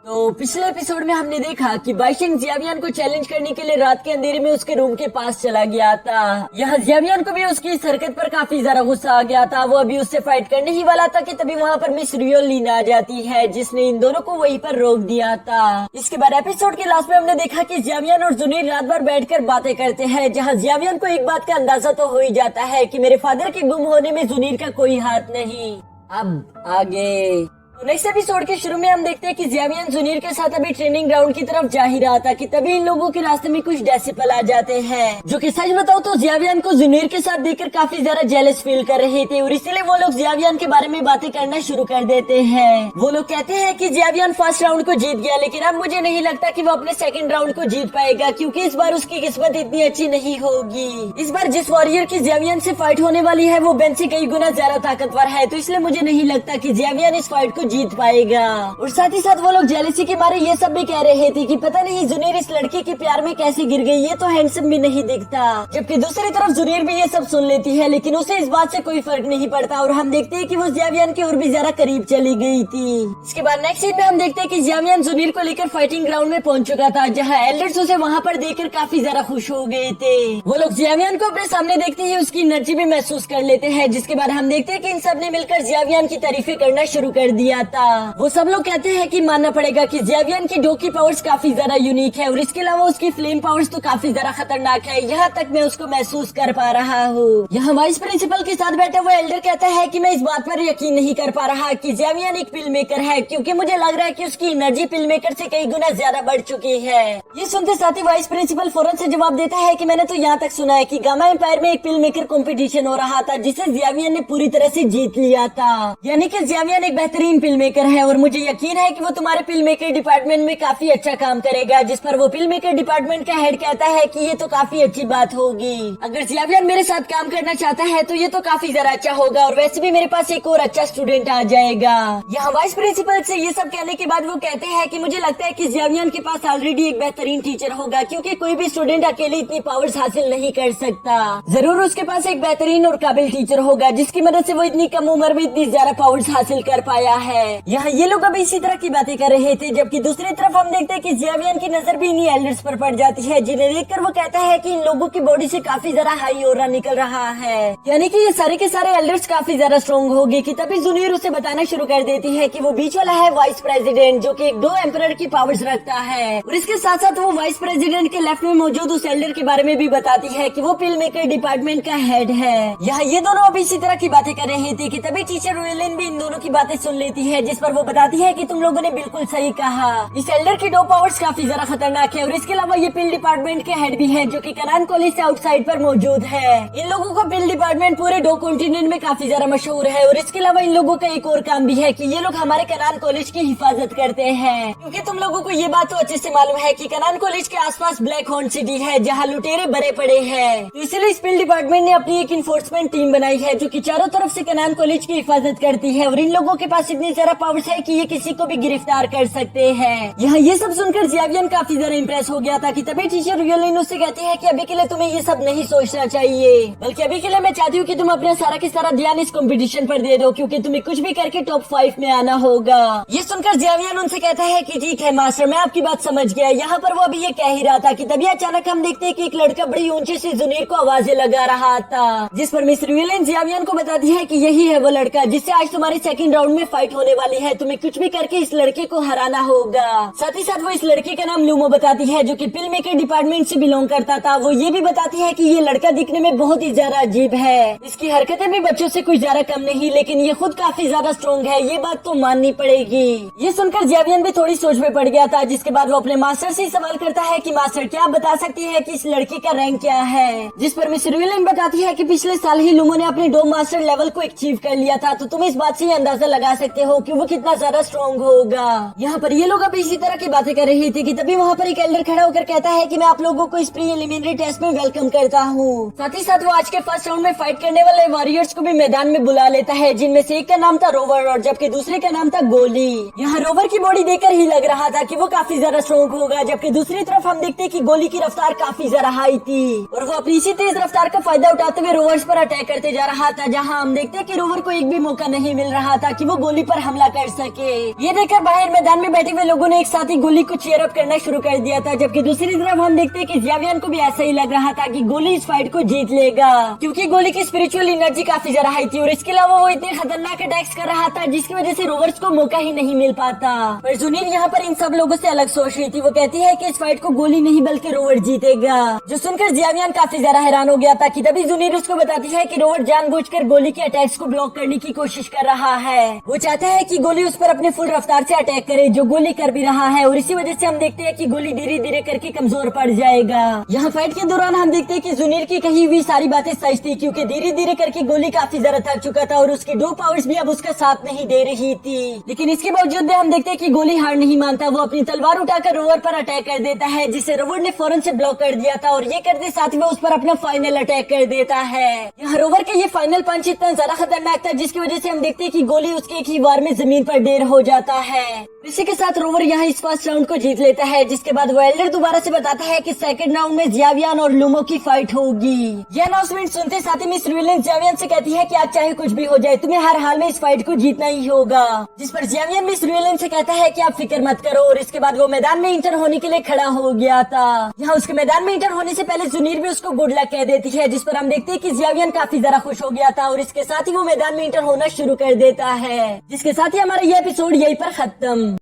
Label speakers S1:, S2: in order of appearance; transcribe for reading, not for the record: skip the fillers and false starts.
S1: तो पिछले एपिसोड में हमने देखा कि बाइशेंग जियावियन को चैलेंज करने के लिए रात के अंधेरे में उसके रूम के पास चला गया था। यहाँ जियावियन को भी उसकी इस हरकत पर काफी ज्यादा गुस्सा आ गया था। वो अभी उससे फाइट करने ही वाला था कि तभी वहाँ पर मिस रियोलिन आ जाती है, जिसने इन दोनों को वहीं पर रोक दिया था। इसके बाद एपिसोड के लास्ट में हमने देखा कि जियावियन और जुनीर रात भर बैठकर बातें करते हैं, जहाँ जियावियन को एक बात का अंदाजा तो हो ही जाता है कि मेरे फादर के गुम होने में जुनीर का कोई हाथ नहीं। अब आगे नेक्स्ट एपिसोड के शुरू में हम देखते हैं कि जियावियन जुनीर के साथ अभी ट्रेनिंग ग्राउंड की तरफ जा ही रहा था कि तभी इन लोगों के रास्ते में कुछ डेसिपल आ जाते हैं, जो कि सच बताओ तो जियावियन को जुनीर के साथ देखकर काफी ज्यादा जेलस फील कर रहे थे और इसीलिए वो लोग जियावियन के बारे में बातें करना शुरू कर देते हैं। वो लोग कहते हैं कि जियावियन फर्स्ट राउंड को जीत गया, लेकिन अब मुझे नहीं लगता कि वो अपने सेकंड राउंड को जीत पाएगा, क्योंकि इस बार उसकी किस्मत इतनी अच्छी नहीं होगी। इस बार जिस वॉरियर की जियावियन से फाइट होने वाली है वो बेन से कई गुना ज्यादा ताकतवर है, तो इसलिए मुझे नहीं लगता कि जियावियन इस फाइट को जीत पाएगा। और साथ ही साथ वो लोग जेलसी के मारे ये सब भी कह रहे थे कि पता नहीं जुनीर इस लड़के के प्यार में कैसे गिर गई, ये तो हैंडसम भी नहीं दिखता। जबकि दूसरी तरफ जुनीर भी ये सब सुन लेती है, लेकिन उसे इस बात से कोई फर्क नहीं पड़ता और हम देखते हैं कि वो जियावियन के और भी ज्यादा करीब चली गई थी। इसके बाद नेक्स्ट सीन में हम देखते हैं कि जियावियन जुनीर को लेकर फाइटिंग ग्राउंड में पहुंच चुका था, जहाँ एल्डर्स उसे वहाँ पर देखकर काफी ज्यादा खुश हो गए थे। वो लोग जियावियन को अपने सामने देखते ही उसकी एनर्जी भी महसूस कर लेते हैं, जिसके बाद हम देखते हैं कि इन सब ने मिलकर जियावियन की तारीफें करना शुरू कर दिया था। वो सब लोग कहते हैं कि मानना पड़ेगा कि जियावियन की डो की पावर्स काफी ज्यादा यूनिक है और इसके अलावा उसकी फ्लेम पावर्स तो काफी ज्यादा खतरनाक है, यहाँ तक मैं उसको महसूस कर पा रहा हूँ। यहाँ वाइस प्रिंसिपल के साथ बैठा हुआ एल्डर कहता है कि मैं इस बात पर यकीन नहीं कर पा रहा कि जियावियन एक पिल मेकर है, क्योंकि मुझे लग रहा है कि उसकी एनर्जी पिल मेकर से कई गुना ज्यादा बढ़ चुकी है। ये सुनते साथ ही वाइस प्रिंसिपल फौरन से जवाब देता है कि मैंने तो यहाँ तक सुना है कि गामा एम्पायर में एक पिल मेकर कॉम्पिटिशन हो रहा था, जिसे जियावियन ने पूरी तरह से जीत लिया था। यानी कि जियावियन एक बेहतरीन पिल मेकर है और मुझे यकीन है कि वो तुम्हारे पिल मेकर डिपार्टमेंट में काफी अच्छा काम करेगा। जिस पर वो पिल मेकर डिपार्टमेंट का हेड कहता है कि ये तो काफी अच्छी बात होगी। अगर जियावियन मेरे साथ काम करना चाहता है तो ये तो काफी ज्यादा अच्छा होगा और वैसे भी मेरे पास एक और अच्छा स्टूडेंट आ जाएगा। यहाँ वाइस प्रिंसिपल से ये सब कहने के बाद वो कहते हैं कि मुझे लगता है कि जियावियन के पास ऑलरेडी एक बेहतरीन टीचर होगा, क्योंकि कोई भी स्टूडेंट अकेले इतनी पावर्स हासिल नहीं कर सकता। जरूर उसके पास एक बेहतरीन और काबिल टीचर होगा, जिसकी मदद से वो इतनी कम उम्र में इतनी ज्यादा पावर्स हासिल कर पाया है। यहाँ ये लोग अभी इसी तरह की बातें कर रहे थे, जबकि दूसरी तरफ हम देखते हैं कि जियावियन की नजर भी इन्हीं एल्डर्स पर पड़ जाती है, जिन्हें देखकर वो कहता है कि इन लोगों की बॉडी से काफी ज्यादा हाई ऑरा निकल रहा है, यानी कि ये सारे के सारे एल्डर्स काफी ज्यादा स्ट्रॉन्ग होगी। कि तभी जुनीर उसे बताना शुरू कर देती है कि वो बीच वाला है वाइस प्रेसिडेंट, जो कि एक दो एम्परर की पावर्स रखता है। और इसके साथ साथ वो वाइस प्रेसिडेंट के लेफ्ट में मौजूद उस एल्डर के बारे में भी बताती है कि वो पिल मेकर डिपार्टमेंट का हेड है। यहाँ ये दोनों अभी इसी तरह की बातें कर रहे थे कि तभी टीचर रोयलिन भी इन दोनों की बातें सुन लेती है, जिस पर वो बताती है कि तुम लोगों ने बिल्कुल सही कहा, इस एल्डर की दो पावर्स काफी ज्यादा खतरनाक है और इसके अलावा ये पिल डिपार्टमेंट के हेड भी है, जो कि कनान कॉलेज से आउटसाइड पर मौजूद है। इन लोगों का पिल डिपार्टमेंट पूरे दो कॉन्टिनेंट में काफी ज्यादा मशहूर है और इसके अलावा इन लोगों का एक और काम भी है कि ये लोग हमारे कनान कॉलेज की हिफाजत करते हैं, क्योंकि तुम लोगों को ये बात तो अच्छे से मालूम है कि कनान कॉलेज के आसपास ब्लैक हॉर्न सिटी है, जहाँ लुटेरे भरे पड़े हैं। तो इसलिए इस पिल डिपार्टमेंट ने अपनी एक इन्फोर्समेंट टीम बनाई है, जो कि चारों तरफ से कनान कॉलेज की हिफाजत करती है और इन लोगों के पास इतनी ज्यादा पावर्स है कि ये किसी को भी गिरफ्तार कर सकते हैं। यहाँ ये सब सुनकर जियावियन काफी ज्यादा इम्प्रेस हो गया था कि तभी टीचर रियोलिन उससे कहती है कि अभी के लिए तुम्हें ये सब नहीं सोचना चाहिए, बल्कि अभी के लिए मैं चाहती हूँ कि तुम अपना सारा के सारा ध्यान इस कंपटीशन पर दे दो, क्योंकि तुम्हें कुछ भी करके टॉप 5 में आना होगा। ये सुनकर जियावियन उनसे कहता है कि ठीक है मास्टर, मैं आपकी बात समझ गया। यहाँ पर वो अभी ये कह ही रहा था कि तभी अचानक हम देखते हैं कि एक लड़का बड़ी ऊंचे से जुनीर को आवाजें लगा रहा था, जिस पर मिस रियोलिन जियावियन को बताती है कि यही है वो लड़का जिससे आज तुम्हारी सेकंड राउंड में फाइट होने वाली है। तुम्हें कुछ भी करके इस लड़के को हराना होगा। साथ ही साथ वो इस लड़के का नाम लूमो बताती है, जो कि पिल मेकर डिपार्टमेंट से बिलोंग करता था। वो ये भी बताती है कि ये लड़का दिखने में बहुत ही ज्यादा अजीब है, इसकी हरकतें भी बच्चों से कुछ ज्यादा कम नहीं, लेकिन ये खुद काफी ज्यादा स्ट्रॉन्ग है, ये बात तो माननी पड़ेगी। ये सुनकर जियावियन भी थोड़ी सोच में पड़ गया था, जिसके बाद वो अपने मास्टर से सवाल करता है कि मास्टर, क्या आप बता सकती है कि इस लड़के का रैंक क्या है? जिस पर मिस रियोलिन बताती है कि पिछले साल ही लूमो ने अपने डो मास्टर लेवल को अचीव कर लिया था, तो तुम इस बात से अंदाजा लगा सकते हो कि वो कितना ज्यादा स्ट्रॉन्ग होगा। यहाँ पर ये लोग अभी इसी तरह की बातें कर रही थी कि तभी वहाँ पर एक एल्डर खड़ा होकर कहता है कि मैं आप लोगों को इस प्रीलिमिनरी टेस्ट में वेलकम करता हूँ। साथ ही साथ वो आज के फर्स्ट राउंड में फाइट करने वाले वॉरियर्स को भी मैदान में बुला लेता है, जिनमें से एक का नाम था रोवर और जबकि दूसरे का नाम था गोली। यहाँ रोवर की बॉडी देखकर ही लग रहा था कि वो काफी ज्यादा स्ट्रॉन्ग होगा, जबकि दूसरी तरफ हम देखते हैं कि गोली की रफ्तार काफी ज्यादा हाई थी और वो अपनी इसी तेज रफ्तार का फायदा उठाते हुए रोवर्स पर अटैक करते जा रहा था, जहाँ हम देखते हैं कि रोवर को एक भी मौका नहीं मिल रहा था कि वो गोली पर हमला कर सके। ये देखकर बाहर मैदान में बैठे हुए लोगों ने एक साथ ही गोली को चीयर अप करना शुरू कर दिया था, जबकि दूसरी तरफ हम देखते हैं कि जियावियन को भी ऐसा ही लग रहा था कि गोली इस फाइट को जीत लेगा, क्योंकि गोली की स्पिरिचुअल एनर्जी काफी ज्यादा हाई थी और इसके अलावा वो इतने खतरनाक अटैक्स कर रहा था जिसकी वजह से रोवर्स को मौका ही नहीं मिल पाता। पर जुनीर यहाँ पर इन सब लोगों से अलग सोच रही थी। वो कहती है कि इस फाइट को गोली नहीं बल्कि रोवर जीतेगा, जो सुनकर जियावियन काफी ज्यादा हैरान हो गया था कि तभी जुनीर उसको बताती है कि रोवर जानबूझकर गोली के अटैक्स को ब्लॉक करने की कोशिश कर रहा है। वो चाहता है कि गोली उस पर अपने फुल रफ्तार से अटैक करे, जो गोली कर भी रहा है, और इसी वजह से हम देखते हैं कि गोली धीरे धीरे करके कमजोर पड़ जाएगा। यहाँ फाइट के दौरान हम देखते हैं कि जुनीर की कही हुई सारी बातें सच थी, क्योंकि धीरे धीरे करके गोली काफी ज्यादा थक चुका था और उसकी 2 पावर्स भी अब उसका साथ नहीं दे रही थी। लेकिन इसके बावजूद भी हम देखते हैं कि गोली हार नहीं मानता। वो अपनी तलवार उठाकर रोवर पर अटैक कर देता है, जिसे रोवर ने फौरन से ब्लॉक कर दिया था, और ये करते साथ में उस पर अपना फाइनल अटैक कर देता है। यहाँ रोवर का ये फाइनल पंच इतना ज्यादा खतरनाक था जिसकी वजह से हम देखते हैं कि गोली उसके एक ही वार में जमीन पर ढेर हो जाता है। इसी के साथ रोवर यहाँ इस फर्स्ट राउंड को जीत लेता है, जिसके बाद वो एल्डर दोबारा से बताता है कि सेकंड राउंड में जियावियन और लूमो की फाइट होगी। यह अनाउंसमेंट सुनते साथ ही मिस रुएलेन जियावियन से कहती है कि आज चाहे कुछ भी हो जाए तुम्हें हर हाल में इस फाइट को जीतना ही होगा, जिस पर जियावियन मिस रुएलेन से कहता है कि आप फिक्र मत करो, और इसके बाद वो मैदान में इंटर होने के लिए खड़ा हो गया था। यहाँ उसके मैदान में इंटर होने से पहले जुनीर भी उसको गुड लक कह देती है, जिस पर हम देखते हैं कि जियावियन काफी ज्यादा खुश हो गया था और इसके साथ ही वो मैदान में इंटर होना शुरू कर देता है, जिसके साथ ही हमारा ये एपिसोड यहीं पर खत्म।